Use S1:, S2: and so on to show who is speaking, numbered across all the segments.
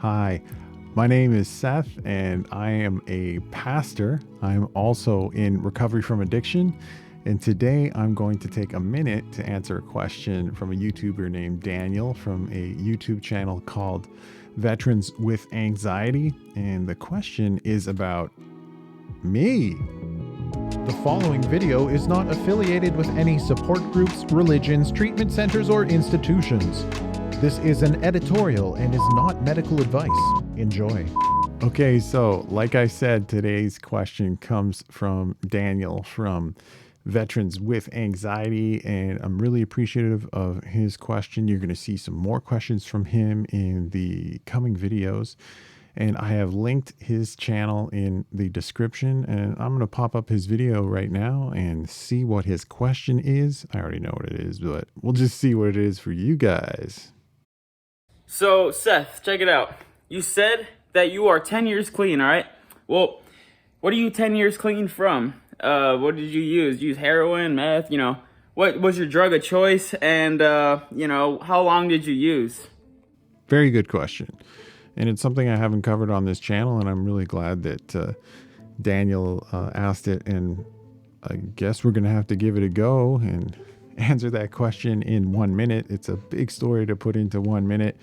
S1: Hi, my name is Seth, and I am a pastor. I'm also in recovery from addiction. And today I'm going to take a minute to answer a question from a YouTuber named Daniel from a YouTube channel called Veterans with Anxiety. And the question is about me.
S2: The following video is not affiliated with any support groups, religions, treatment centers, or institutions. This is an editorial and is not medical advice. Enjoy.
S1: Okay, so like I said, today's question comes from Daniel from Veterans with Anxiety, and I'm really appreciative of his question. You're going to see some more questions from him in the coming videos, and I have linked his channel in the description, and I'm going to pop up his video right now and see what his question is. I already know what it is, but we'll just see what it is for you guys.
S3: So, Seth, check it out. You said that you are 10 years clean, all right? Well, what are you 10 years clean from? What did you use? Use heroin, meth, What was your drug of choice? And, how long did you use?
S1: Very good question. And it's something I haven't covered on this channel, and I'm really glad that Daniel asked it. And I guess we're going to have to give it a go and answer that question in 1 minute. It's a big story to put into 1 minute,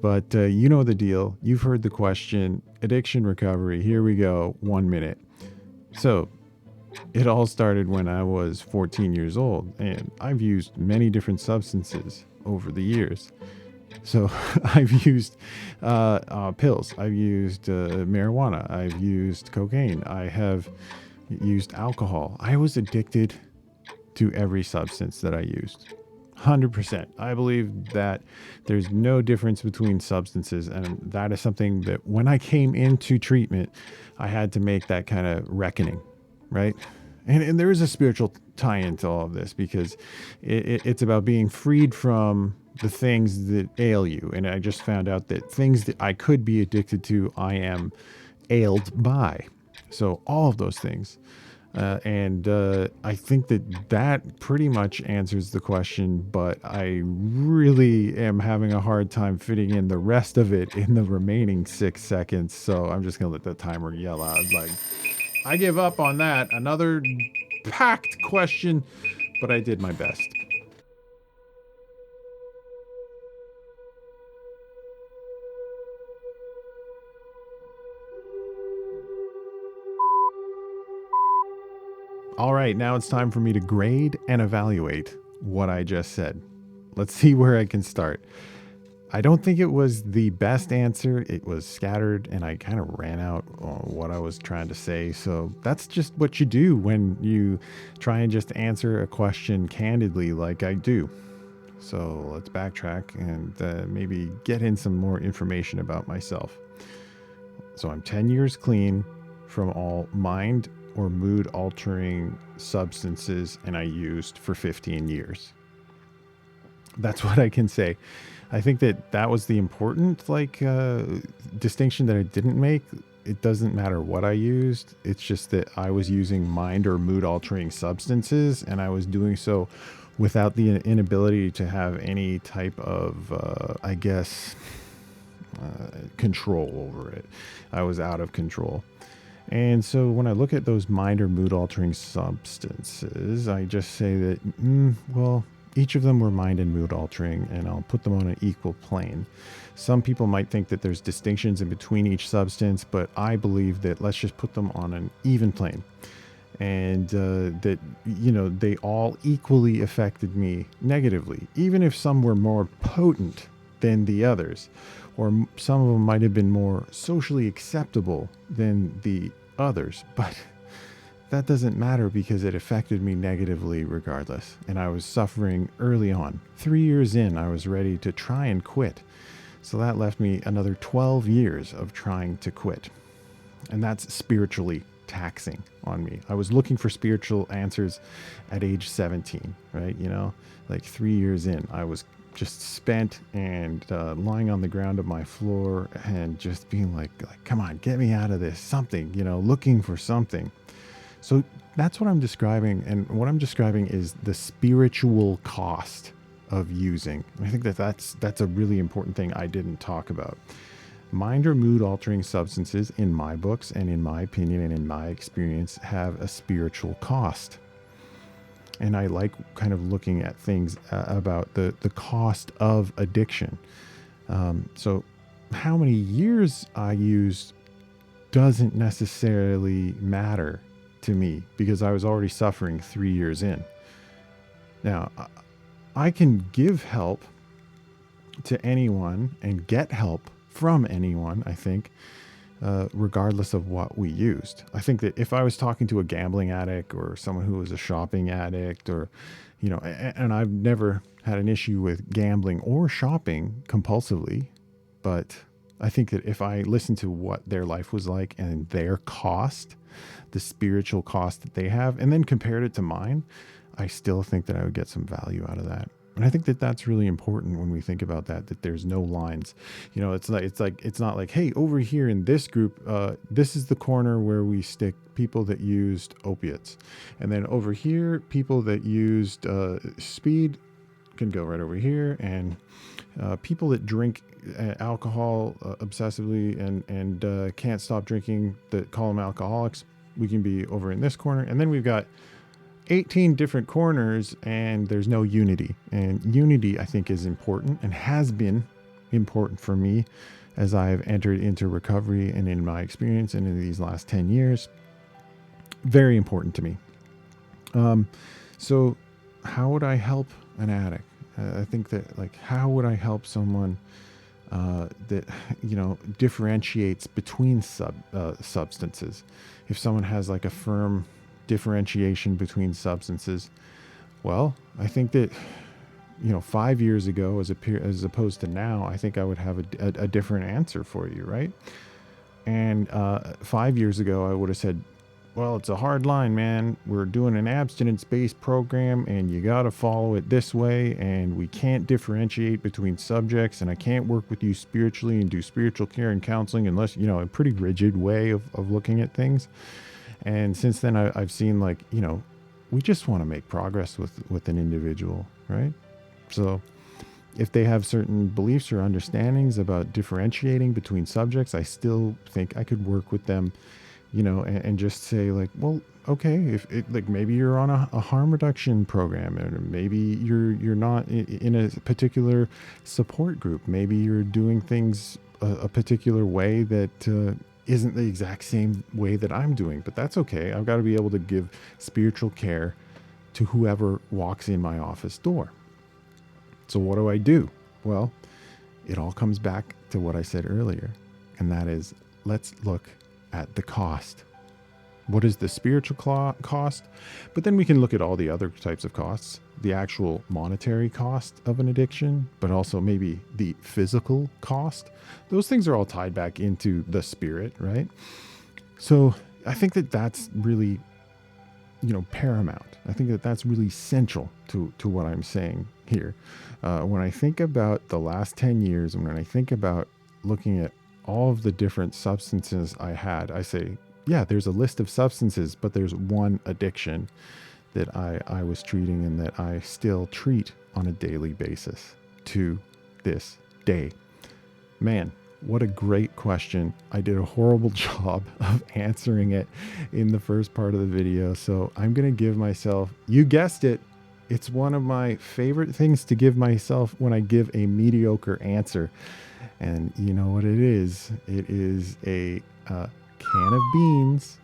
S1: but you know the deal. You've heard the question, addiction recovery. Here we go, 1 minute. So it all started when I was 14 years old, and I've used many different substances over the years. So I've used pills, I've used marijuana, I've used cocaine, I have used alcohol. I was addicted to every substance that I used. 100%. I believe that there's no difference between substances, and that is something that when I came into treatment, I had to make that kind of reckoning, right? And there is a spiritual tie into all of this, because it's about being freed from the things that ail you. And I just found out that things that I could be addicted to, I am ailed by. So all of those things. And I think that pretty much answers the question, but I really am having a hard time fitting in the rest of it in the remaining 6 seconds. So I'm just going to let the timer yell out. Like, I give up on that. Another packed question, but I did my best. All right, now it's time for me to grade and evaluate what I just said. Let's see where I can start. I don't think it was the best answer. It was scattered, and I kind of ran out on what I was trying to say. So that's just what you do when you try and just answer a question candidly like I do. So let's backtrack and maybe get in some more information about myself. So I'm 10 years clean from all mind or mood altering substances, and I used for 15 years. That's what I can say. I think that was the important distinction that I didn't make. It doesn't matter what I used. It's just that I was using mind or mood altering substances, and I was doing so without the inability to have any type of, control over it. I was out of control. And so when I look at those mind or mood altering substances, I just say that, each of them were mind and mood altering, and I'll put them on an equal plane. Some people might think that there's distinctions in between each substance, but I believe that let's just put them on an even plane. And they all equally affected me negatively, even if some were more potent than the others, or some of them might have been more socially acceptable than the others, but that doesn't matter because it affected me negatively regardless. And I was suffering early on. 3 years in, I was ready to try and quit. So that left me another 12 years of trying to quit. And that's spiritually taxing on me. I was looking for spiritual answers at age 17, right? 3 years in, I was just spent and lying on the ground of my floor and just being like, come on, get me out of this, something, looking for something. So that's what I'm describing. And what I'm describing is the spiritual cost of using. And I think that's a really important thing I didn't talk about. mind or mood altering substances, in my books and in my opinion and in my experience, have a spiritual cost. And I like kind of looking at things about the cost of addiction. So how many years I used doesn't necessarily matter to me, because I was already suffering 3 years in. Now, I can give help to anyone and get help from anyone, I think, regardless of what we used. I think that if I was talking to a gambling addict or someone who was a shopping addict, or, and I've never had an issue with gambling or shopping compulsively, but I think that if I listened to what their life was like and their cost, the spiritual cost that they have, and then compared it to mine, I still think that I would get some value out of that. And I think that that's really important when we think about that there's no lines. It's not like, hey, over here in this group, this is the corner where we stick people that used opiates. And then over here, people that used speed can go right over here. And people that drink alcohol obsessively and can't stop drinking, that call them alcoholics, we can be over in this corner. And then we've got 18 different corners, and there's no unity. And unity, I think, is important and has been important for me as I've entered into recovery and in my experience and in these last 10 years. Very important to me. So how would I help an addict? I think that, how would I help someone that, differentiates between substances? If someone has a firm differentiation between substances, well, I think that, 5 years ago, as opposed to now, I think I would have a different answer for you, right? And 5 years ago, I would have said, well, it's a hard line, man. We're doing an abstinence-based program, and you got to follow it this way, and we can't differentiate between subjects, and I can't work with you spiritually and do spiritual care and counseling unless, a pretty rigid way of looking at things. And since then, I've seen, we just want to make progress with an individual, right? So if they have certain beliefs or understandings about differentiating between subjects, I still think I could work with them, and just say, well, okay, if it, maybe you're on a harm reduction program, and maybe you're not in a particular support group. Maybe you're doing things a particular way that isn't the exact same way that I'm doing, but that's okay. I've got to be able to give spiritual care to whoever walks in my office door. So what do? Well, it all comes back to what I said earlier, and that is, let's look at the cost. What is the spiritual cost? But then we can look at all the other types of costs, the actual monetary cost of an addiction, but also maybe the physical cost. Those things are all tied back into the spirit, right? So I think that that's really, paramount. I think that that's really central to what I'm saying here. When I think about the last 10 years, and when I think about looking at all of the different substances I had, I say, yeah, there's a list of substances, but there's one addiction that I was treating and that I still treat on a daily basis to this day. Man, what a great question. I did a horrible job of answering it in the first part of the video. So I'm going to give myself, you guessed it, it's one of my favorite things to give myself when I give a mediocre answer. And you know what it is? It is a can of beans.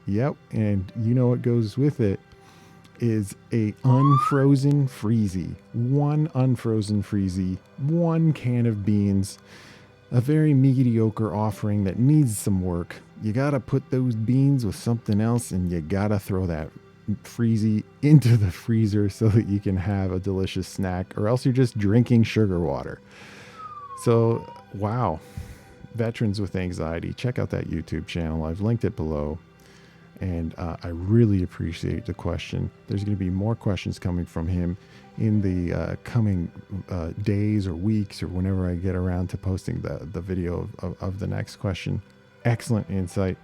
S1: Yep. And you know what goes with it is a unfrozen freezy. One unfrozen freezy, one can of beans, a very mediocre offering that needs some work. You got to put those beans with something else, and you got to throw that freezy into the freezer so that you can have a delicious snack, or else you're just drinking sugar water. So, wow. Veterans with Anxiety. Check out that YouTube channel. I've linked it below. And I really appreciate the question. There's going to be more questions coming from him in the coming days or weeks, or whenever I get around to posting the video of the next question. Excellent insight.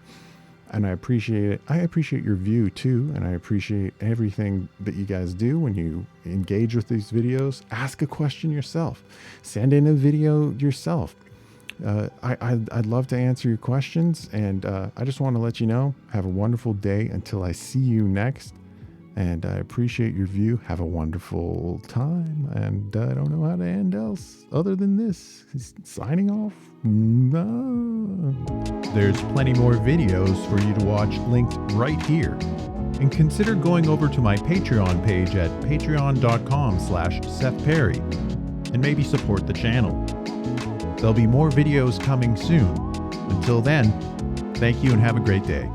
S1: And I appreciate it. I appreciate your view too. And I appreciate everything that you guys do when you engage with these videos. Ask a question yourself. Send in a video yourself. I'd love to answer your questions, and I just want to let you know, have a wonderful day until I see you next. And I appreciate your view. Have a wonderful time. And I don't know how to end else other than this. Signing off. No.
S2: There's plenty more videos for you to watch linked right here. And consider going over to my Patreon page at patreon.com/Seth Perry and maybe support the channel. There'll be more videos coming soon. Until then, thank you and have a great day.